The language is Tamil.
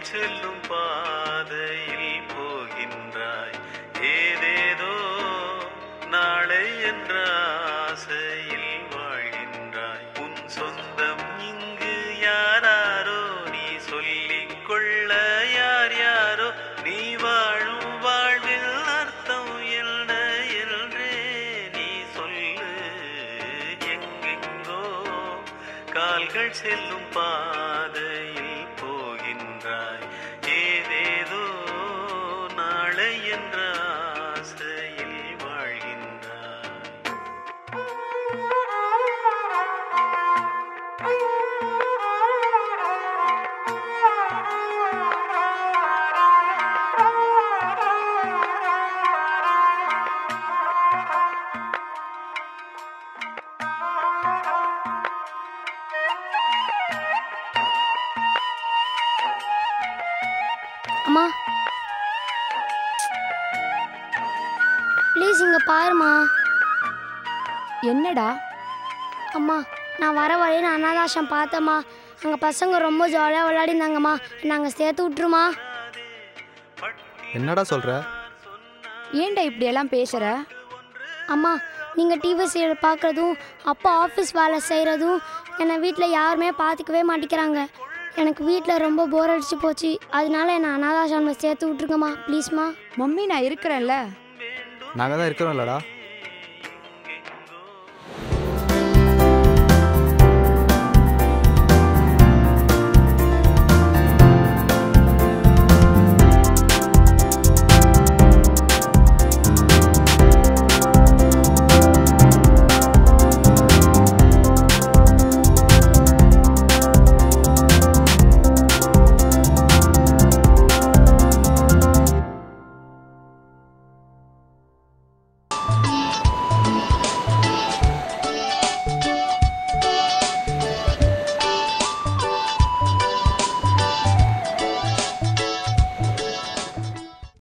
கால்கள் செல்லும் பாதையில் போகின்றாய். ஏதேதோ நாளை என்ற ஆசையில் வாழ்கின்றாய். உன் சொந்தம் இங்கு யாராரோ நீ சொல்லிக் கொள்ள யார் யாரோ. நீ வாழும் வாழ்வில் அர்த்தம் என்ன என்றே நீ சொல்லு. எங்கெங்கோ கால்கள் செல்லும் பாதையில் போகின்றாய். ஏதேதோ நாளை என்ற ஆசையில் வாழ்கின்றாய். அம்மா ப்ளீஸ் இங்கே பாருமா. என்னடா? அம்மா நான் வர வழியை நான் அனாதாசம் பார்த்தேம்மா. அங்கே பசங்க ரொம்ப ஜாலியாக விளையாடிருந்தாங்கம்மா. நாங்கள் சேர்த்து விட்டுருமா. என்னடா சொல்கிற? ஏன்டா இப்படியெல்லாம் பேசுகிற? அம்மா நீங்கள் டிவி சீரியல் பார்க்குறதும் அப்பா ஆஃபீஸ் வேலை செய்கிறதும் என்னை வீட்டில் யாருமே பார்த்துக்கவே மாட்டேங்கிறாங்க. எனக்கு வீட்டில் ரொம்ப போர் அடிச்சு போச்சு. அதனால என்னை அனாதாசிரமத்தில் சேர்த்து விட்ருங்கம்மா ப்ளீஸ்மா. மம்மி நான் இருக்கிறேன்ல. நாங்கள் தான் இருக்கிறோம் இல்லடா.